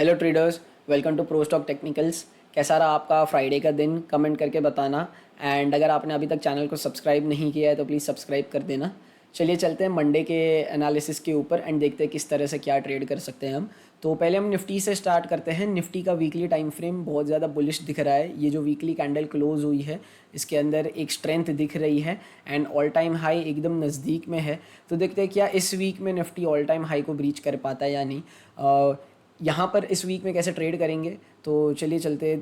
Hello traders, welcome to pro stock technicals. कैसा रहा आपका फ्राइडे का दिन? कमेंट करके बताना। एंड अगर आपने अभी तक चैनल को सब्सक्राइब नहीं किया है तो प्लीज़ सब्सक्राइब कर देना। चलिए चलते हैं मंडे के एनालिसिस के ऊपर एंड देखते हैं किस तरह से क्या ट्रेड कर सकते हैं हम। तो पहले हम निफ्टी से स्टार्ट करते हैं। निफ्टी का वीकली टाइम फ्रेम बहुत ज़्यादा बुलिश दिख रहा है। ये जो वीकली कैंडल क्लोज हुई है इसके अंदर एक स्ट्रेंथ दिख रही है एंड ऑल टाइम हाई एकदम नज़दीक में है। तो देखते हैं क्या इस वीक में निफ्टी ऑल टाइम हाई को ब्रीच कर पाता है या नहीं। यहाँ पर इस वीक में कैसे ट्रेड करेंगे, तो चलिए चलते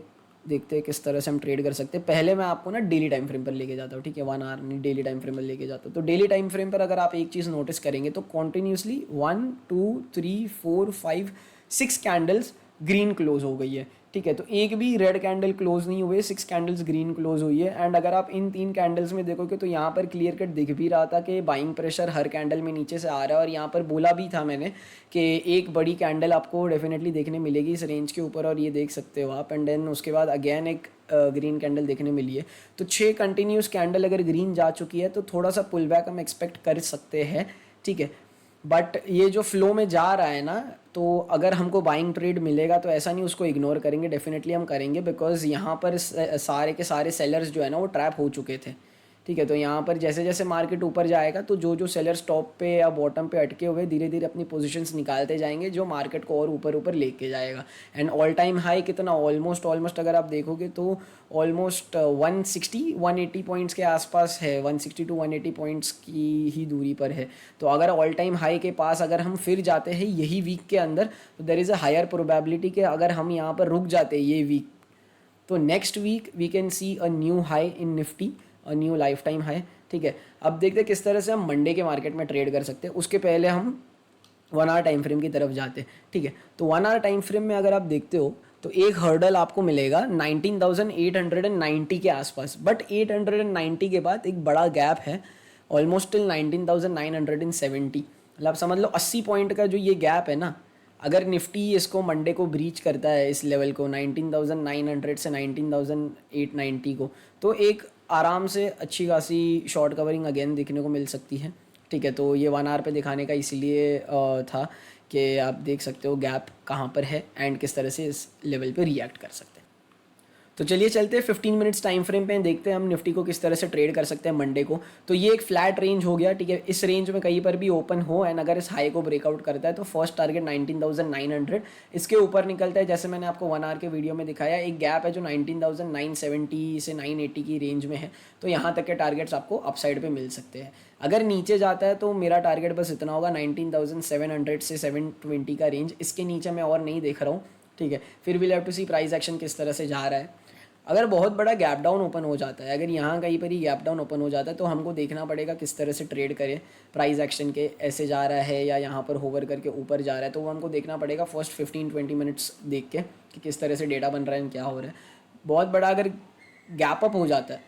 देखते हैं किस तरह से हम ट्रेड कर सकते हैं। पहले मैं आपको ना डेली टाइम फ्रेम पर लेके जाता हूँ, ठीक है? 1 आवर नहीं, डेली टाइम फ्रेम पर लेके जाता हूँ। तो डेली टाइम फ्रेम पर अगर आप एक चीज़ नोटिस करेंगे तो कॉन्टीन्यूसली 1 2 3 4 5 6 कैंडल्स ग्रीन क्लोज हो गई है, ठीक है? तो एक भी रेड कैंडल क्लोज नहीं हुई है, 6 कैंडल्स ग्रीन क्लोज हुई है। एंड अगर आप इन 3 कैंडल्स में देखोगे तो यहाँ पर क्लियर कट दिख भी रहा था कि बाइंग प्रेशर हर कैंडल में नीचे से आ रहा है। और यहाँ पर बोला भी था मैंने कि एक बड़ी कैंडल आपको डेफिनेटली देखने मिलेगी इस रेंज के ऊपर, और ये देख सकते हो आप। एंड देन उसके बाद अगेन एक ग्रीन कैंडल देखने मिली है। तो 6 कंटिन्यूस कैंडल अगर ग्रीन जा चुकी है तो थोड़ा सा पुल बैक हम एक्सपेक्ट कर सकते हैं, ठीक है? बट ये जो फ्लो में जा रहा है ना, तो अगर हमको बाइंग ट्रेड मिलेगा तो ऐसा नहीं उसको इग्नोर करेंगे, डेफिनेटली हम करेंगे। बिकॉज यहाँ पर सारे के सारे सेलर्स जो है ना वो ट्रैप हो चुके थे, ठीक है? तो यहाँ पर जैसे जैसे मार्केट ऊपर जाएगा तो जो जो सेलर्स टॉप पे या बॉटम पे अटके हुए धीरे धीरे अपनी पोजीशंस निकालते जाएंगे, जो मार्केट को और ऊपर ऊपर लेके जाएगा। एंड ऑल टाइम हाई कितना, ऑलमोस्ट अगर आप देखोगे तो ऑलमोस्ट 160-180 पॉइंट्स के आसपास है। 160 टू 180 पॉइंट्स की ही दूरी पर है। तो अगर ऑल टाइम हाई के पास अगर हम फिर जाते हैं यही वीक के अंदर, तो there is a higher probability कि अगर हम यहाँ पर रुक जाते हैं ये वीक, तो next week we can see a new high in Nifty, a new lifetime high, ठीक है? अब देखते हैं किस तरह से हम मंडे के मार्केट में ट्रेड कर सकते हैं। उसके पहले हम 1 आवर टाइम फ्रेम की तरफ जाते हैं, ठीक है? तो 1 आवर टाइम फ्रेम में अगर आप देखते हो तो एक हर्डल आपको मिलेगा 19,890 के आसपास। बट 890 के बाद एक बड़ा गैप है ऑलमोस्ट टिल 19,970। मतलब समझ लो 80 पॉइंट का जो ये गैप है ना, अगर निफ्टी इसको मंडे को ब्रीच करता है इस लेवल को 19,900 से 19,890 को, तो एक आराम से अच्छी खासी शॉर्ट कवरिंग अगेन देखने को मिल सकती है, ठीक है? तो ये 1 आवर पे दिखाने का इसीलिए था कि आप देख सकते हो गैप कहाँ पर है एंड किस तरह से इस लेवल पे रिएक्ट कर सकते हैं। तो चलिए चलते हैं 15 मिनट्स टाइम फ्रेम पे, देखते हैं हम निफ्टी को किस तरह से ट्रेड कर सकते हैं मंडे को। तो ये एक फ्लैट रेंज हो गया, ठीक है? इस रेंज में कहीं पर भी ओपन हो एंड अगर इस हाई को ब्रेकआउट करता है तो फर्स्ट टारगेट 19,900, इसके ऊपर निकलता है जैसे मैंने आपको 1 आवर के वीडियो में दिखाया। एक गैप है जो 19,970 से 980 की रेंज में है, तो यहाँ तक के टारगेट्स आपको अपसाइड पे मिल सकते हैं। अगर नीचे जाता है तो मेरा टारगेट बस इतना होगा 19,700 से 720 का रेंज, इसके नीचे मैं और नहीं देख रहा हूँ, ठीक है? फिर will have to see price action किस तरह से जा रहा है। अगर बहुत बड़ा गैप डाउन ओपन हो जाता है, अगर यहाँ कहीं पर ही गैप डाउन ओपन हो जाता है, तो हमको देखना पड़ेगा किस तरह से ट्रेड करें। प्राइस एक्शन के ऐसे जा रहा है या यहाँ पर होवर करके ऊपर जा रहा है, तो वो हमको देखना पड़ेगा फर्स्ट 15-20 मिनट्स देख के कि किस तरह से डेटा बन रहा है, क्या हो रहा है। बहुत बड़ा अगर गैप अप हो जाता है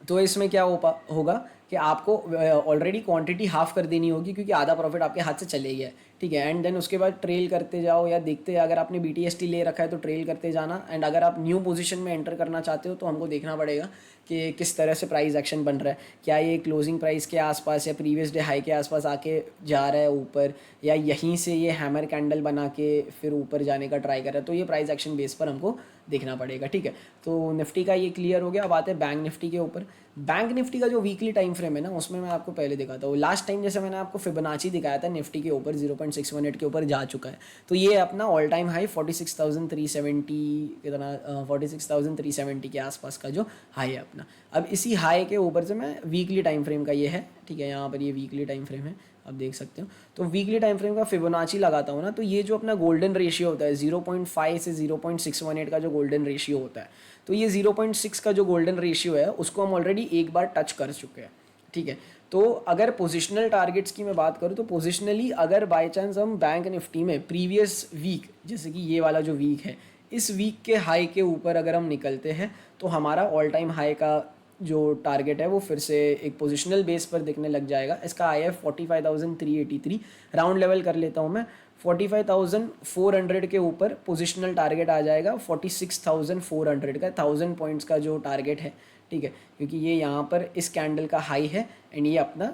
तो इसमें क्या होगा कि आपको ऑलरेडी क्वांटिटी हाफ कर देनी होगी, क्योंकि आधा प्रॉफिट आपके हाथ से चले गया है, ठीक है? एंड देन उसके बाद ट्रेल करते जाओ या देखते, अगर आपने BTST ले रखा है तो ट्रेल करते जाना। एंड अगर आप न्यू पोजीशन में एंटर करना चाहते हो तो हमको देखना पड़ेगा कि किस तरह से प्राइस एक्शन बन रहा है। क्या ये क्लोजिंग प्राइस के आसपास या प्रीवियस डे हाई के आसपास आके जा रहा है ऊपर, या यहीं से ये हैमर कैंडल बना के फिर ऊपर जाने का ट्राई कर रहा है। तो ये प्राइस एक्शन बेस पर हमको देखना पड़ेगा, ठीक है? तो निफ्टी का ये क्लियर हो गया। अब आते हैं बैंक निफ्टी के ऊपर। बैंक निफ्टी का जो वीकली टाइम फ्रेम है ना, उसमें मैं आपको पहले दिखाता हूँ। लास्ट टाइम जैसे मैंने आपको फिबोनाची दिखाया था निफ्टी के ऊपर 0.618 के ऊपर जा चुका है। तो ये अपना ऑल टाइम हाई 46,370 कितना 46,370 के आसपास का जो हाई है अपना। अब इसी हाई के ऊपर से मैं वीकली टाइम फ्रेम का ये है, ठीक है? यहाँ पर ये वीकली टाइम फ्रेम है, आप देख सकते हो। तो वीकली टाइम फ्रेम का फिबोनाची लगाता हूँ ना, तो ये जो अपना गोल्डन रेशियो होता है 0.5 से 0.618 का जो गोल्डन रेशियो होता है, तो ये 0.6 का जो गोल्डन रेशियो है उसको हम ऑलरेडी एक बार टच कर चुके हैं, ठीक है? तो अगर पोजिशनल टारगेट्स की मैं बात करूँ तो पोजिशनली अगर बाई चांस हम बैंक निफ्टी में प्रीवियस वीक, जैसे कि ये वाला जो वीक है, इस वीक के हाई के ऊपर अगर हम निकलते हैं तो हमारा ऑल टाइम हाई का जो टारगेट है वो फिर से एक पोजिशनल बेस पर दिखने लग जाएगा। इसका आई है 45,383, राउंड लेवल कर लेता हूँ मैं। 45,400 के ऊपर पोजिशनल टारगेट आ जाएगा 46,400 का, 1000 पॉइंट्स का जो टारगेट है, ठीक है? क्योंकि ये यहाँ पर इस कैंडल का हाई है एंड ये अपना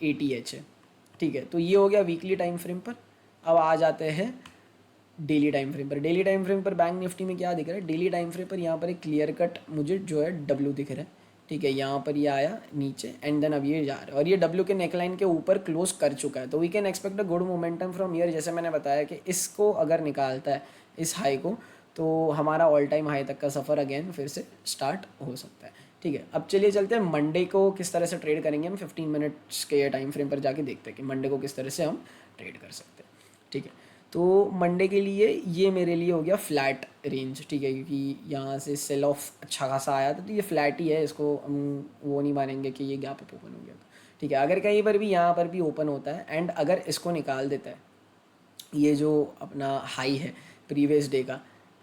ATH है, ठीक है? तो ये हो गया वीकली टाइम फ्रेम पर। अब आ जाते हैं डेली टाइम फ्रेम पर। डेली टाइम फ्रेम पर बैंक निफ्टी में क्या दिख रहा है, डेली टाइम फ्रेम पर यहाँ पर एक क्लियर कट मुझे जो है डब्ल्यू दिख रहा है, ठीक है। यहाँ पर ये आया नीचे एंड देन अब ये जा रहा है और ये डब्ल्यू के नेकलाइन के ऊपर क्लोज कर चुका है, तो we can expect a good momentum from year. जैसे मैंने बताया कि इसको अगर निकालता है इस हाई को, तो हमारा ऑल टाइम हाई तक का सफ़र अगेन फिर से स्टार्ट हो सकता है, ठीक है। अब चलिए चलते हैं मंडे को किस तरह से ट्रेड करेंगे हम। 15 मिनट्स के टाइम फ्रेम पर जाके देखते हैं कि मंडे को किस तरह से हम ट्रेड कर सकते हैं, ठीक है। तो मंडे के लिए ये मेरे लिए हो गया फ्लैट रेंज, ठीक है, क्योंकि यहाँ से सेल ऑफ अच्छा खासा आया था, तो ये फ्लैट ही है, इसको हम वो नहीं मानेंगे कि ये गैप अप ओपन हो गया था, ठीक है। अगर कहीं पर भी यहाँ पर भी ओपन होता है एंड अगर इसको निकाल देता है, ये जो अपना हाई है प्रीवियस डे का,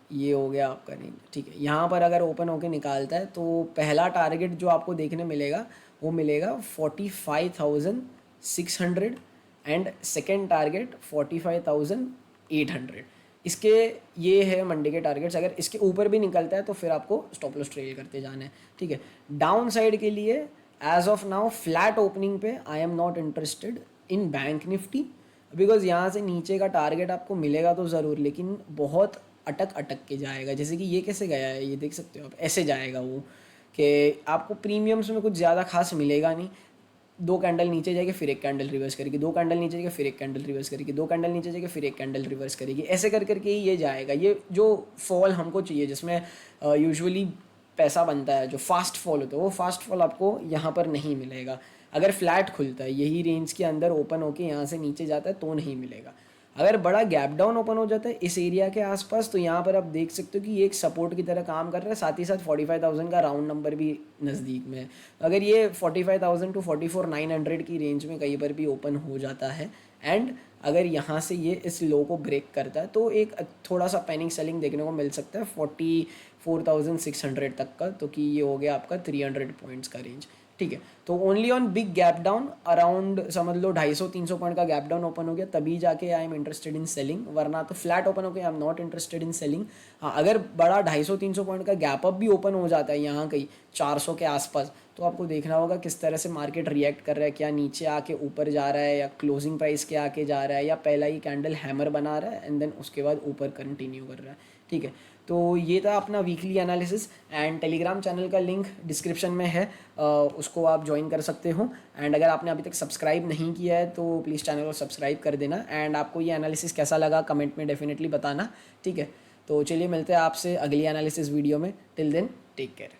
ये हो गया आपका रेंज, ठीक है। यहाँ पर अगर ओपन होके निकालता है तो पहला टारगेट जो आपको देखने मिलेगा वो मिलेगा 45,600 एंड सेकेंड टारगेट 45,800। इसके ये है मंडे के टारगेट्स। अगर इसके ऊपर भी निकलता है तो फिर आपको स्टॉप लॉस ट्रेल करते जाना है, ठीक है। डाउन साइड के लिए as of now flat opening पे I am not interested in bank Nifty, because यहाँ से नीचे का टारगेट आपको मिलेगा तो ज़रूर, लेकिन बहुत अटक अटक के जाएगा। जैसे कि ये कैसे गया है, ये देख सकते हो आप, ऐसे जाएगा वो कि आपको प्रीमियम्स में कुछ ज़्यादा खास मिलेगा नहीं। दो कैंडल नीचे जाएगी, फिर एक कैंडल रिवर्स करेगी, दो कैंडल नीचे जाएगी, फिर एक कैंडल रिवर्स करेगी, दो कैंडल नीचे जाएगी, फिर एक कैंडल रिवर्स करेगी, ऐसे कर करके ही ये जाएगा। ये जो फॉल हमको चाहिए जिसमें यूजुअली पैसा बनता है, जो फास्ट फॉल होता है, वो फास्ट फॉल आपको यहाँ पर नहीं मिलेगा। अगर फ्लैट खुलता है यही रेंज के अंदर ओपन होके यहाँ से नीचे जाता है तो नहीं मिलेगा। अगर बड़ा गैप डाउन ओपन हो जाता है इस एरिया के आसपास, तो यहाँ पर आप देख सकते हो कि ये एक सपोर्ट की तरह काम कर रहा है, साथ ही साथ 45,000 का राउंड नंबर भी नज़दीक में है। अगर ये 45,000 टू 44,900 की रेंज में कहीं पर भी ओपन हो जाता है एंड अगर यहाँ से ये इस लो को ब्रेक करता है, तो एक थोड़ा सा पैनिक सेलिंग देखने को मिल सकता है 44,600 तक का, तो कि ये हो गया आपका 300 पॉइंट्स का रेंज, ठीक है। तो only on big gap down around समझ लो 250-300 पॉइंट का गैप डाउन ओपन हो गया तभी जाके I am interested in selling, वरना तो फ्लैट ओपन हो गया आई am not interested in selling. हाँ, अगर बड़ा 250-300 पॉइंट का गैप अप भी ओपन हो जाता है यहाँ कहीं 400 के आसपास, तो आपको देखना होगा किस तरह से मार्केट रिएक्ट कर रहा है, क्या नीचे आके ऊपर जा रहा है या क्लोजिंग प्राइस के आके जा रहा है या पहला ही कैंडल हैमर बना रहा है एंड देन उसके बाद ऊपर कंटिन्यू कर रहा है, ठीक है। तो ये था अपना weekly analysis and Telegram channel का लिंक डिस्क्रिप्शन में है, उसको आप ज्वाइन कर सकते हो। एंड अगर आपने अभी तक सब्सक्राइब नहीं किया है तो प्लीज़ चैनल को सब्सक्राइब कर देना एंड आपको ये एनालिसिस कैसा लगा कमेंट में डेफिनेटली बताना, ठीक है। तो चलिए मिलते हैं आपसे अगली एनालिसिस वीडियो में, टिल देन टेक केयर।